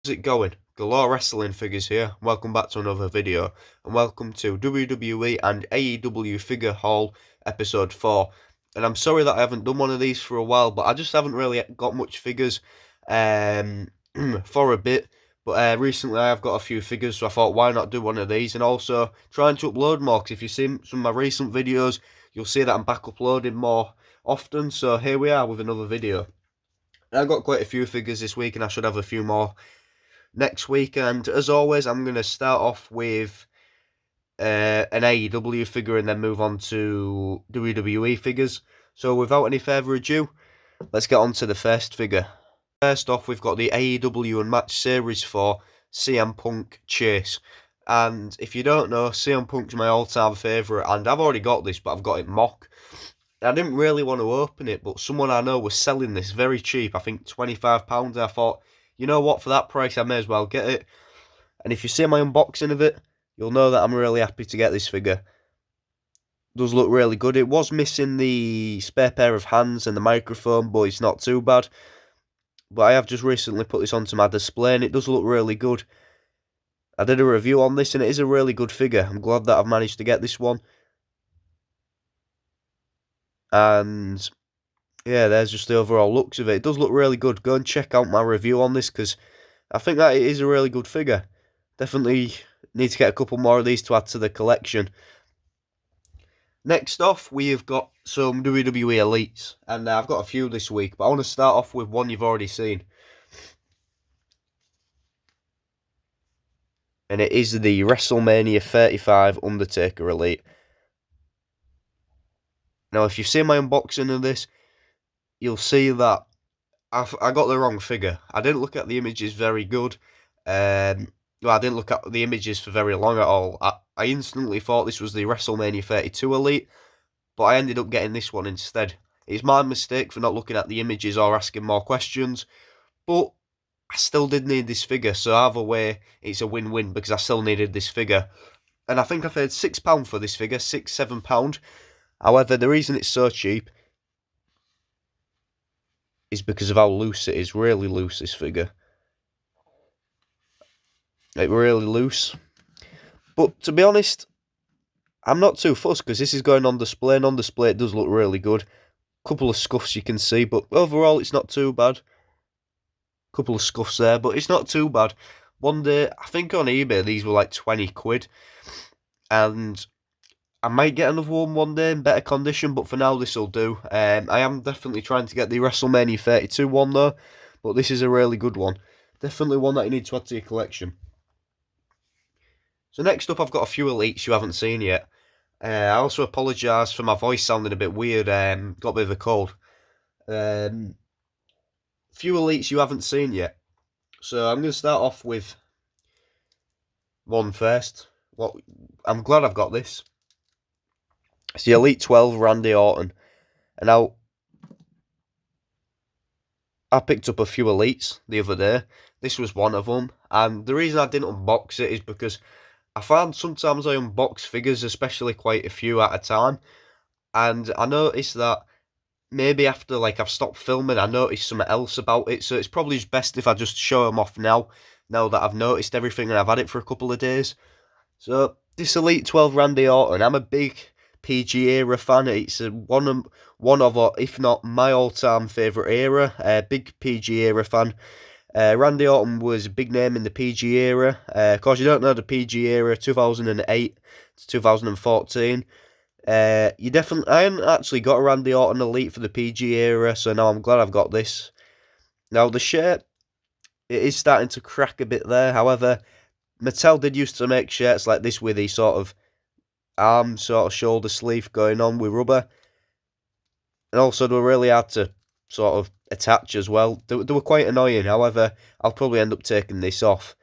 How's it going? Galore Wrestling Figures here. Welcome back to another video, and welcome to WWE and AEW Figure Haul episode 4. And I'm sorry that I haven't done one of these for a while, but I just haven't really got much figures for a bit. But recently I have got a few figures, so I thought why not do one of these, and also trying to upload more, because if you've seen some of my recent videos, you'll see that I'm back uploading more often. So here we are with another video. And I've got quite a few figures this week, and I should have a few more next week. And as always, I'm going to start off with an AEW figure and then move on to WWE figures. So without any further ado, let's get on to the first figure. First off, we've got the AEW Unmatched Series 4 CM Punk Chase. And if you don't know, CM Punk's my all-time favourite, and I've already got this, but I've got it mock. I didn't really want to open it, but someone I know was selling this very cheap, I think £25. I thought, you know what, for that price I may as well get it. And if you see my unboxing of it, you'll know that I'm really happy to get this figure. It does look really good. It was missing the spare pair of hands and the microphone, but it's not too bad. But I have just recently put this onto my display, and it does look really good. I did a review on this, and it is a really good figure. I'm glad that I've managed to get this one. And yeah, there's just the overall looks of it. It does look really good. Go and check out my review on this, because I think that it is a really good figure. Definitely need to get a couple more of these to add to the collection. Next off, we have got some WWE Elites, and I've got a few this week, but I want to start off with one you've already seen. And it is the WrestleMania 35 Undertaker Elite. Now, if you've seen my unboxing of this, you'll see that I got the wrong figure. I didn't look at the images very good. Well, I didn't look at the images for very long at all. I instantly thought this was the WrestleMania 32 Elite, but I ended up getting this one instead. It's my mistake for not looking at the images or asking more questions, but I still did need this figure, so either way, it's a win-win because I still needed this figure. And I think I paid £6 for this figure, £6-7. However, the reason it's so cheap is because of how loose it is. Really loose, this figure. It's really loose. But to be honest, I'm not too fussed because this is going on display, and on display it does look really good. Couple of scuffs you can see, but overall it's not too bad. Couple of scuffs there, but it's not too bad. One day, I think on eBay these were like 20 quid. And I might get another one day in better condition, but for now this will do. I am definitely trying to get the WrestleMania 32 one though, but this is a really good one. Definitely one that you need to add to your collection. So next up, I've got a few Elites you haven't seen yet. I also apologise for my voice sounding a bit weird. Got a bit of a cold. Few Elites you haven't seen yet. So I'm going to start off with one first. Well, I'm glad I've got this. It's the Elite 12 Randy Orton. And now, I picked up a few Elites the other day. This was one of them. And the reason I didn't unbox it is because I find sometimes I unbox figures, especially quite a few at a time. And I noticed that maybe after I've stopped filming, I noticed something else about it. So it's probably just best if I just show them off now that I've noticed everything and I've had it for a couple of days. So this Elite 12 Randy Orton, I'm a big PG era fan. It's one of, if not my all-time favourite era. Big PG era fan. Randy Orton was a big name in the PG era. Of course, you don't know the PG era, 2008 to 2014. I hadn't actually got a Randy Orton Elite for the PG era, so now I'm glad I've got this. Now, the shirt, it is starting to crack a bit there. However, Mattel did used to make shirts like this with the sort of arm, sort of shoulder sleeve going on with rubber. And also, they were really hard to sort of attach as well. They were quite annoying. However, I'll probably end up taking this off.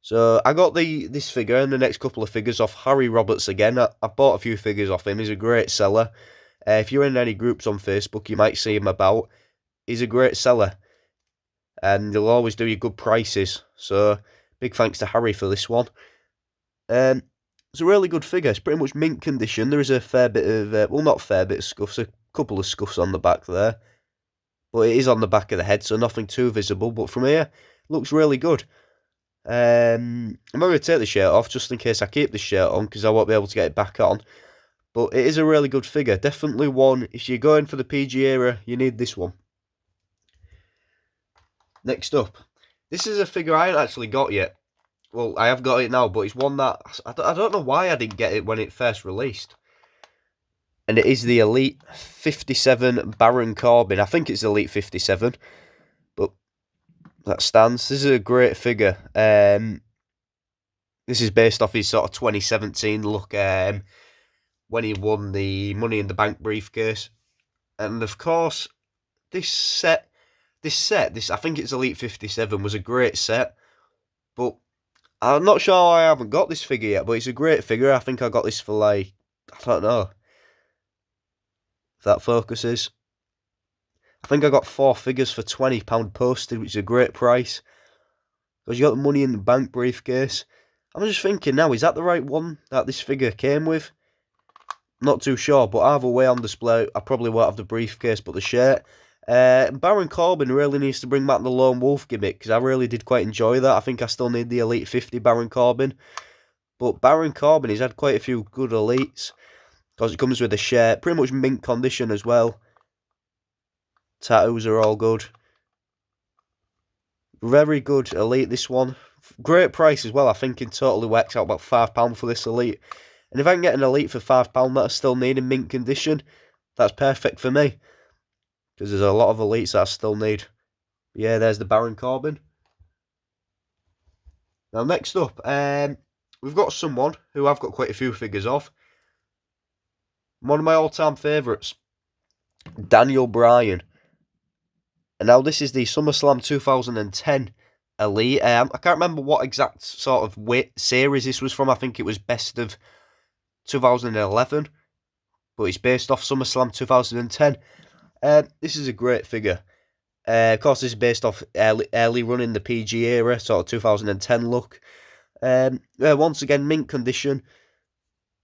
So I got this figure and the next couple of figures off Harry Roberts again. I bought a few figures off him. He's a great seller. If you're in any groups on Facebook, you might see him about. He's a great seller. And he'll always do you good prices. So big thanks to Harry for this one. It's a really good figure. It's pretty much mint condition. There is a fair bit of, well, not fair bit of scuffs, a couple of scuffs on the back there. But it is on the back of the head, so nothing too visible. But from here, Looks really good. I'm going to take the shirt off just in case I keep the shirt on because I won't be able to get it back on. But it is a really good figure. Definitely one, if you're going for the PG era, you need this one. Next up, this is a figure I ain't actually got yet. Well, I have got it now, but it's one that I don't know why I didn't get it when it first released. And it is the Elite 57 Baron Corbin. I think it's Elite 57, but that stands. This is a great figure. This is based off his sort of 2017 look when he won the Money in the Bank briefcase. And of course, this I think it's Elite 57, was a great set. But I'm not sure why I haven't got this figure yet, but it's a great figure. I think I got this for like, I don't know if that focuses. I think I got 4 figures for £20 posted, which is a great price. Because you got the Money in the Bank briefcase. I'm just thinking now, is that the right one that this figure came with? Not too sure, but either way on display, I probably won't have the briefcase, but the shirt. Baron Corbin really needs to bring back the Lone Wolf gimmick, because I really did quite enjoy that. I think I still need the Elite 50 Baron Corbin. But Baron Corbin, he's had quite a few good elites, because it comes with a shirt, pretty much mint condition as well. Tattoos are all good. Very good elite, this one. Great price as well. I think in total it works out about £5 for this elite. And if I can get an elite for £5 that I still need in mint condition, that's perfect for me. Because there's a lot of elites that I still need. But yeah, there's the Baron Corbin. Now next up, we've got someone who I've got quite a few figures of. One of my all-time favourites, Daniel Bryan. And now this is the SummerSlam 2010 Elite. I can't remember what exact sort of series this was from. I think it was Best of 2011. But it's based off SummerSlam 2010. This is a great figure. Of course, this is based off early running the PG era, sort of 2010 look. Once again, mint condition.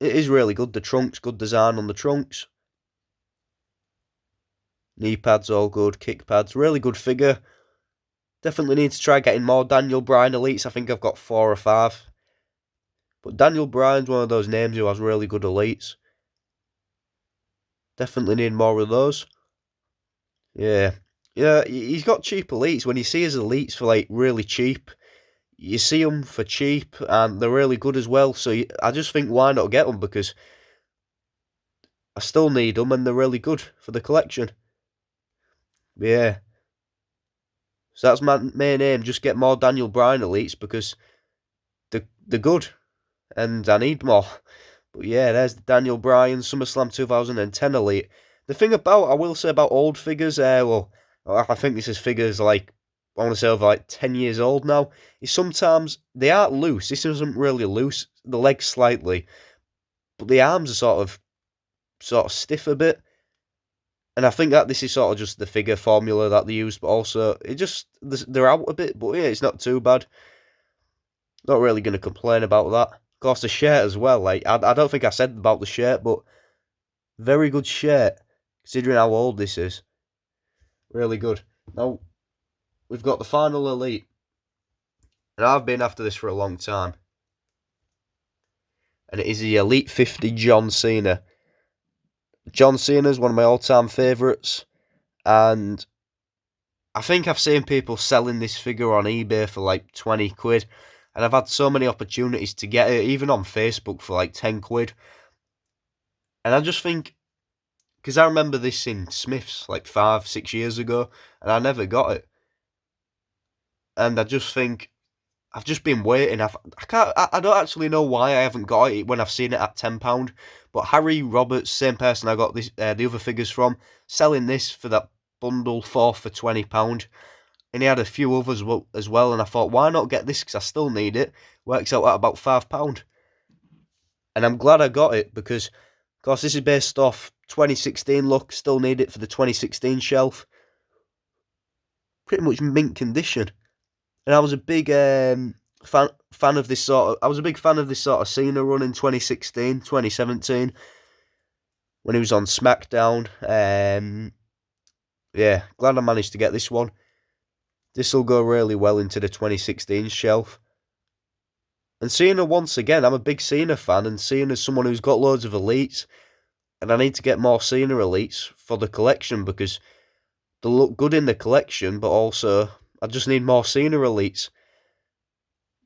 It is really good. The trunks, good design on the trunks. Knee pads all good, kick pads, really good figure. Definitely need to try getting more Daniel Bryan elites. I think I've got 4 or 5. But Daniel Bryan's one of those names who has really good elites. Definitely need more of those. Yeah, he's got cheap elites. When you see his elites for like really cheap, you see them for cheap and they're really good as well. So I just think why not get them, because I still need them and they're really good for the collection. Yeah. So that's my main aim, just get more Daniel Bryan elites because they're good and I need more. But yeah, there's the Daniel Bryan SummerSlam 2010 elite. The thing about, I will say about old figures, well, I think this is figures like, I want to say over like 10 years old now, is sometimes they aren't loose. This isn't really loose. The legs slightly, but the arms are sort of stiff a bit. And I think that this is sort of just the figure formula that they use, but also they're out a bit, but yeah, it's not too bad. Not really going to complain about that. Of course, the shirt as well. Like I don't think I said about the shirt, but very good shirt considering how old this is. Really good. Now we've got the final elite, and I've been after this for a long time, and it is the Elite 50 John Cena. John Cena is one of my all-time favourites, and I think I've seen people selling this figure on eBay for like 20 quid, and I've had so many opportunities to get it, even on Facebook for like 10 quid. And I just think, because I remember this in Smith's like 5-6 years ago, and I never got it. And I just think, I've just been waiting. I don't actually know why I haven't got it when I've seen it at £10. But Harry Roberts, same person I got the other figures from, selling this for that bundle for £20. And he had a few others as well. And I thought, why not get this? Because I still need it. Works out at about £5. And I'm glad I got it because, of course, this is based off 2016 look. Still need it for the 2016 shelf. Pretty much mint condition. And I was a big fan of this sort of. I was a big fan of this sort of Cena run in 2016, 2017, when he was on SmackDown. Yeah, glad I managed to get this one. This will go really well into the 2016 shelf. And Cena, once again, I'm a big Cena fan, and Cena's someone who's got loads of elites, and I need to get more Cena elites for the collection because they look good in the collection, but also I just need more Cena elites.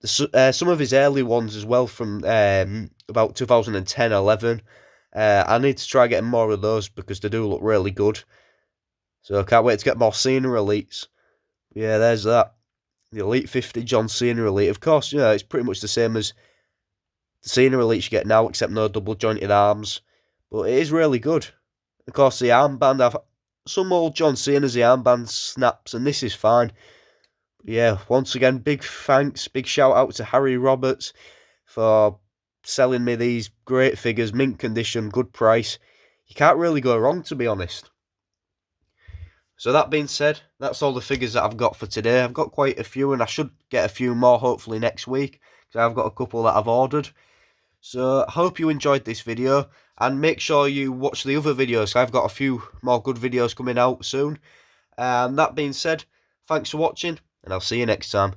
Some of his early ones as well from about 2010-11. I need to try getting more of those because they do look really good. So I can't wait to get more Cena elites. Yeah, there's that. The Elite 50 John Cena Elite. Of course, it's pretty much the same as the Cena Elites you get now, except no double jointed arms. But it is really good. Of course, the armband, some old John Cena's the armband snaps, and this is fine. Yeah, once again, big thanks, big shout out to Harry Roberts for selling me these great figures, mint condition, good price. You can't really go wrong, to be honest. So that being said, that's all the figures that I've got for today. I've got quite a few, and I should get a few more hopefully next week, because I've got a couple that I've ordered. So I hope you enjoyed this video, and make sure you watch the other videos. I've got a few more good videos coming out soon. That being said, thanks for watching, and I'll see you next time.